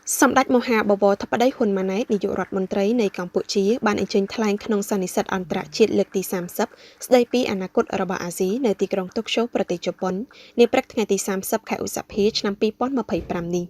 សម្ដេចមហាបវរធិបតីហ៊ុនម៉ាណែតនាយករដ្ឋមន្ត្រីនៃកម្ពុជាបានអញ្ជើញថ្លែងក្នុងសន្និសីទអន្តរជាតិលើកទី30ស្ដីពីអនាគតរបស់អាស៊ីនៅទីក្រុងតុកសូប្រទេសជប៉ុននាព្រឹកថ្ងៃទី30ខែឧសភាឆ្នាំ2025នេះ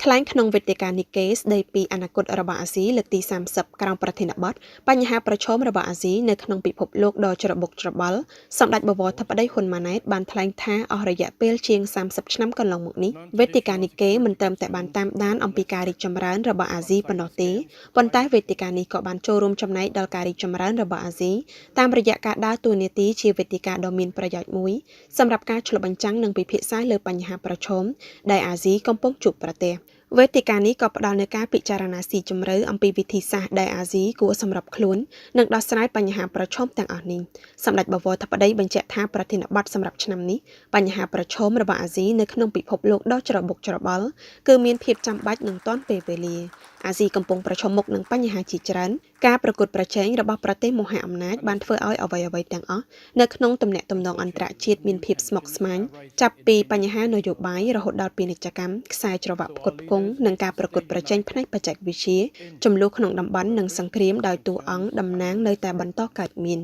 ថ្លែងក្នុងវេទិកានីកេស្ដីពីអនាគតរបស់អាស៊ីលើកទី30ក្រោមប្រធានបទបញ្ហាប្រឈមរបស់អាស៊ីនៅក្នុងពិភពលោកដ៏ច្របូកច្របល់សម្ដេចបវរធិបតីហ៊ុនម៉ាណែតបានថ្លែងថាអស់រយៈពេលជាង30ឆ្នាំកន្លងមកនេះវេទិកានីកេមិនត្រឹមតែបានតាមដានអំពីការរីកចម្រើនរបស់អាស៊ីប៉ុណ្ណោះទេប៉ុន្តែវេទិកានេះក៏បានចូលរួមចំណែកដល់ការរីកចម្រើនរបស់អាស៊ីតាមរយៈការដើរតួនាទីជាវេទិកាដ៏មានប្រយោជន៍មួយសម្រាប់ការឆ្លុះបញ្ចាំងនិងពិភាក្សាលើបញ្ហាប្រឈមដែលអាស៊ីកំពុងជួបប្រទះវេទិកានេះក៏ផ្ដល់នូវការពិចារណាស៊ីជម្រៅអំពីវិធីសាស្ត្រដែលអាស៊ីគួរសម្របខ្លួននិងដោះស្រាយបញ្ហាប្រឈមទាំងអស់នេះសម្ដេចបវរធិបតីបញ្ជាក់ថាប្រធានបទសម្រាប់ឆ្នាំនេះបញ្ហាប្រឈមរបស់អាស៊ីនៅក្នុងពិភពលោកដ៏ច្របូកច្របល់គឺមានភាពចាំបាច់និងទាន់ពេលវេលាអាស៊ីកំពុងប្រឈមមុខនឹងបញ្ហាជាច្រើនការប្រកួតប្រជែងរបស់ប្រទេសមហាអំណាចបានធ្វើឲ្យអ្វីៗទាំងអស់នៅក្នុងទំនាក់ទំនងអន្តរជាតិមានភាពស្មុគស្មាញចាប់ពីបញ្ហានយោបាយរហូតដល់ពាណិជ្ជកម្មខ្សែច្រវាក់ផ្គត់ផ្គង់និងការប្រកួតប្រជែងផ្នែកបច្ចេកវិទ្យាចំនួនក្នុងតំបន់និងសង្គ្រាមដោយតួអង្គតំណាងនៅតែបន្តកើតមាន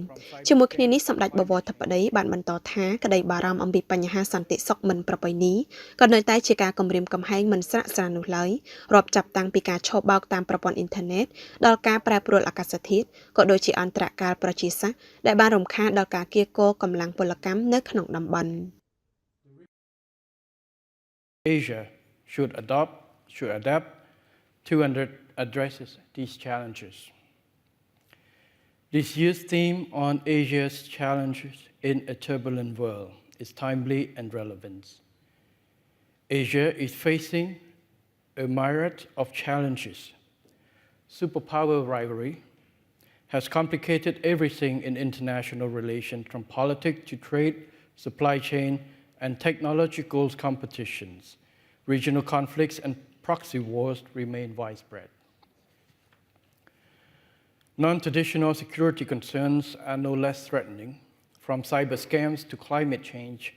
ជាមួយគ្នានេះសម្ដេចបវរធិបតីបានបន្តថាក្តីបារម្ភអំពីបញ្ហាសន្តិសុខមិនប្រពៃណីក៏នៅតែជាការគំរាមកំហែងមិនស្រាកស្រាននោះឡើយរាប់ចាប់តាំងពីការឆបោកតាមប្រព័ន្ធអ៊ីនធឺណិតដល់ការប្រែប្រួលអាកាសធាតុក៏ដូចជាអន្តរកាលប្រជាសាស្ត្រដែលបានរំខានដល់ការគៀកគរកម្លាំងពលកម្មនៅក្នុងតំបន់ Asia should adapt to address these challenges. This year's theme on Asia's challenges in a turbulent world is timely and relevant. Asia is facing a myriad of challenges. Superpower rivalry has complicated everything in international relations, from politics to trade, supply chain, and technological competitions. Regional conflicts and proxy wars remain widespread. Non-traditional security concerns are no less threatening, from cyber scams to climate change,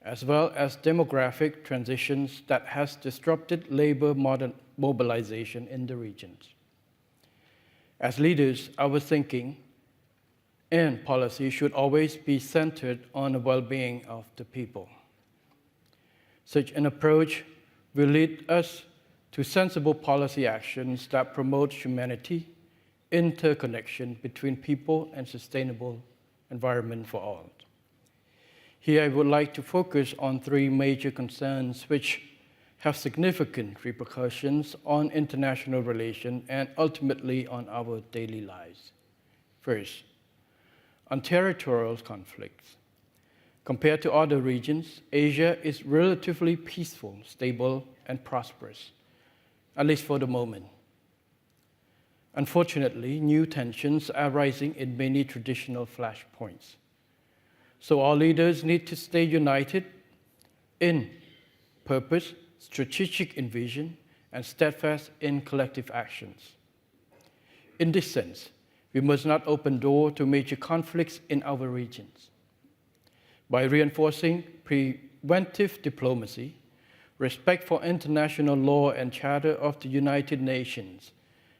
as well as demographic transitions that has disrupted labor mobilization in the regions. As leaders, our thinking and policy should always be centered on the well-being of the people. Such an approach will lead us to sensible policy actions that promote humanity, interconnection between people, and sustainable environment for all. Here I would like to focus on three major concerns which have significant repercussions on international relations and ultimately on our daily lives. First, on territorial conflicts. Compared to other regions, Asia is relatively peaceful, stable, and prosperous, at least for the moment. Unfortunately, new tensions are rising in many traditional flashpoints. So our leaders need to stay united in purpose, strategic vision, and steadfast in collective actions. In this sense, we must not open door to major conflicts in our regions. By reinforcing preventive diplomacy, respect for international law and Charter of the United Nations,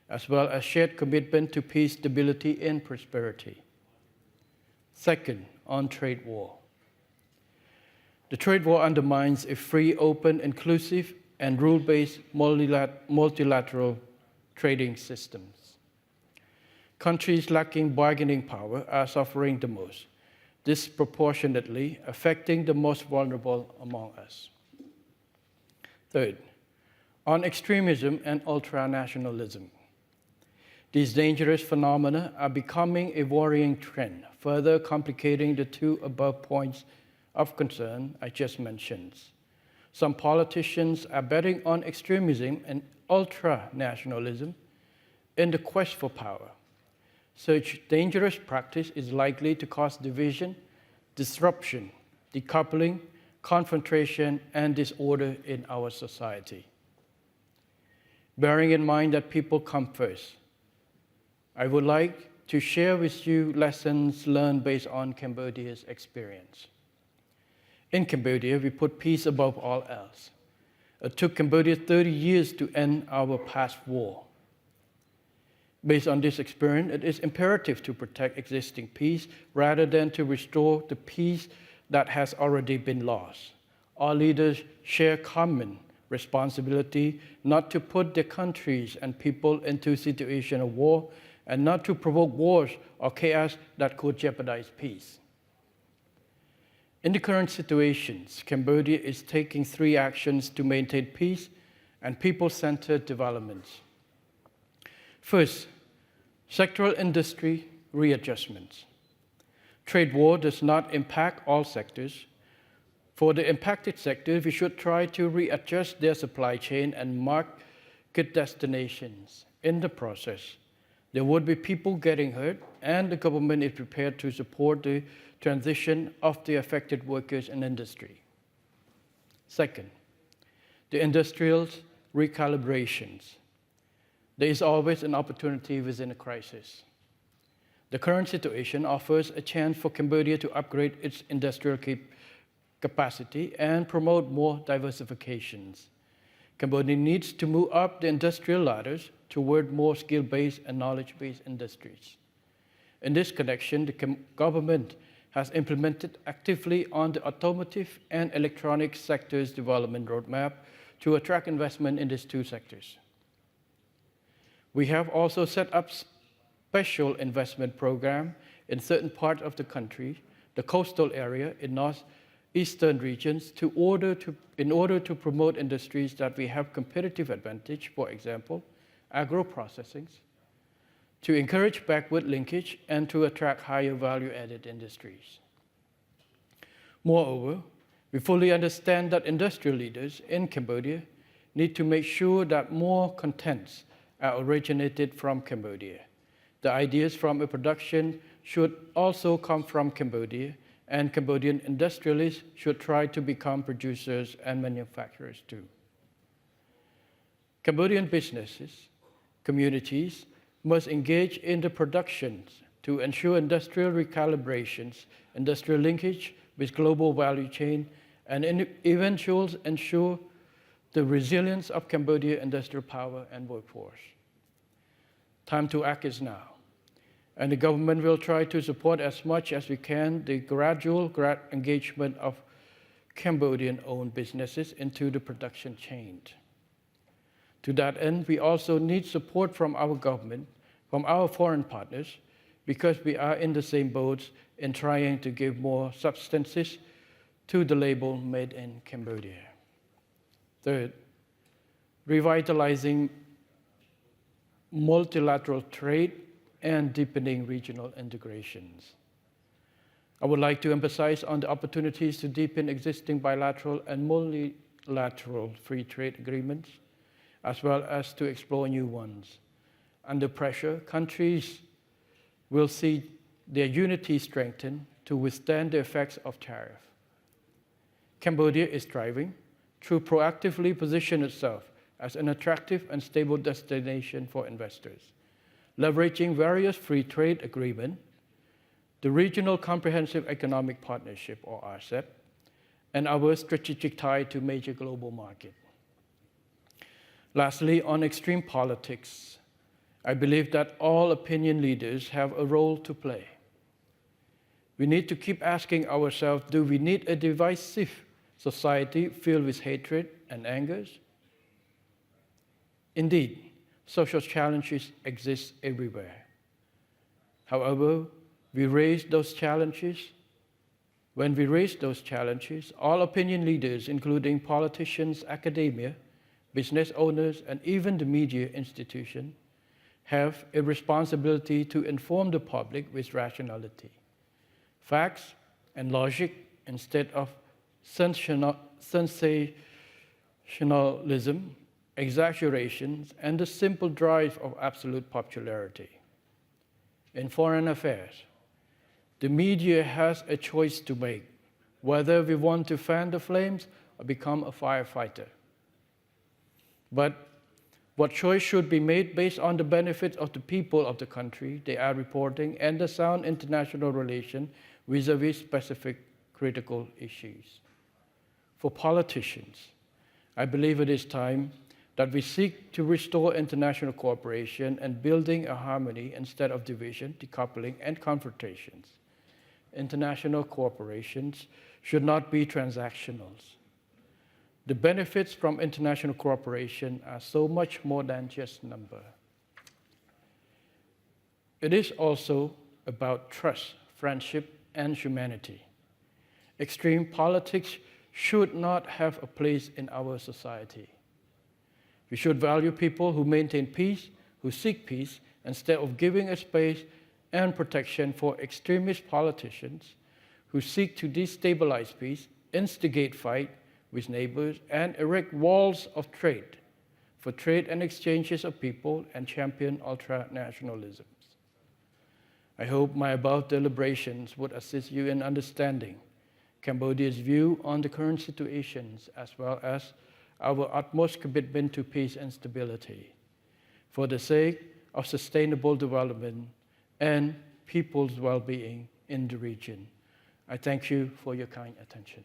as well as shared commitment to peace, stability, and prosperity. Second, on trade war. The trade war undermines a free, open, inclusive, and rule-based multilateral trading systems. Countries lacking bargaining power are suffering the most, disproportionately affecting the most vulnerable among us. Third, on extremism and ultranationalism. These dangerous phenomena are becoming a worrying trend, further complicating the two above points of concern I just mentioned. Some politicians are betting on extremism and ultranationalism in the quest for power. Such dangerous practice is likely to cause division, disruption, decoupling, confrontation, and disorder in our society. Bearing in mind that people come first, I would like to share with you lessons learned based on Cambodia's experience. In Cambodia, we put peace above all else. It took Cambodia 30 years to end our past war. Based on this experience, it is imperative to protect existing peace rather than to restore the peace that has already been lost. All leaders share common responsibility not to put their countries and people into a situation of war and not to provoke wars or chaos that could jeopardize peace. In the current situations, Cambodia is taking 3 actions to maintain peace and people-centered development. First, sectoral industry readjustments. Trade war does not impact all sectors. For the impacted sectors, we should try to readjust their supply chain and market destinations. In the process, there would be people getting hurt, and the government is prepared to support the transition of the affected workers and industry. Second, the industrial recalibrations. There is always an opportunity within a crisis. The current situation offers a chance for Cambodia to upgrade its industrial capacity and promote more diversifications. Cambodia needs to move up the industrial ladders toward more skill-based and knowledge-based industries. In this connection, the government has implemented actively on the automotive and electronic sectors development roadmap to attract investment in these 2 sectors. We have also set up special investment program in certain parts of the country, the coastal area in northeastern regions, in order to promote industries that we have competitive advantage, for example, agro-processing, to encourage backward linkage and to attract higher value-added industries. Moreover, we fully understand that industrial leaders in Cambodia need to make sure that more contents are originated from Cambodia. The ideas from a production should also come from Cambodia, and Cambodian industrialists should try to become producers and manufacturers too. Cambodian businesses, communities must engage in the productions to ensure industrial recalibrations, industrial linkage with global value chain, and eventually ensure the resilience of Cambodia industrial power and workforce. Time to act is now, and the government will try to support as much as we can the gradual engagement of Cambodian-owned businesses into the production chain. To that end, we also need support from our government, from our foreign partners, because we are in the same boat in trying to give more substances to the label Made in Cambodia. Third, revitalizing multilateral trade and deepening regional integrations. I would like to emphasize on the opportunities to deepen existing bilateral and multilateral free trade agreements, as well as to explore new ones. Under pressure, countries will see their unity strengthened to withstand the effects of tariff. Cambodia is striving to proactively position itself as an attractive and stable destination for investors, leveraging various free trade agreements, the Regional Comprehensive Economic Partnership, or RCEP, and our strategic tie to major global markets. Lastly, on extreme politics, I believe that all opinion leaders have a role to play. We need to keep asking ourselves, do we need a divisive society filled with hatred and angers? Indeed, social challenges exist everywhere. However, when we raise those challenges, all opinion leaders, including politicians, academia, business owners, and even the media institution, have a responsibility to inform the public with rationality, facts, and logic instead of sensationalism, exaggerations, and the simple drive of absolute popularity. In foreign affairs, the media has a choice to make, whether we want to fan the flames or become a firefighter. But what choice should be made based on the benefits of the people of the country they are reporting and the sound international relation vis-à-vis specific critical issues. For politicians, I believe it is time that we seek to restore international cooperation and building a harmony instead of division, decoupling, and confrontations. International cooperations should not be transactional. The benefits from international cooperation are so much more than just number. It is also about trust, friendship, and humanity. Extreme politics should not have a place in our society. We should value people who maintain peace, who seek peace, instead of giving a space and protection for extremist politicians who seek to destabilize peace, instigate fight with neighbors, and erect walls of trade for trade and exchanges of people and champion ultra-nationalisms. I hope my above deliberations would assist you in understanding Cambodia's view on the current situations, as well as our utmost commitment to peace and stability, for the sake of sustainable development and people's well-being in the region. I thank you for your kind attention.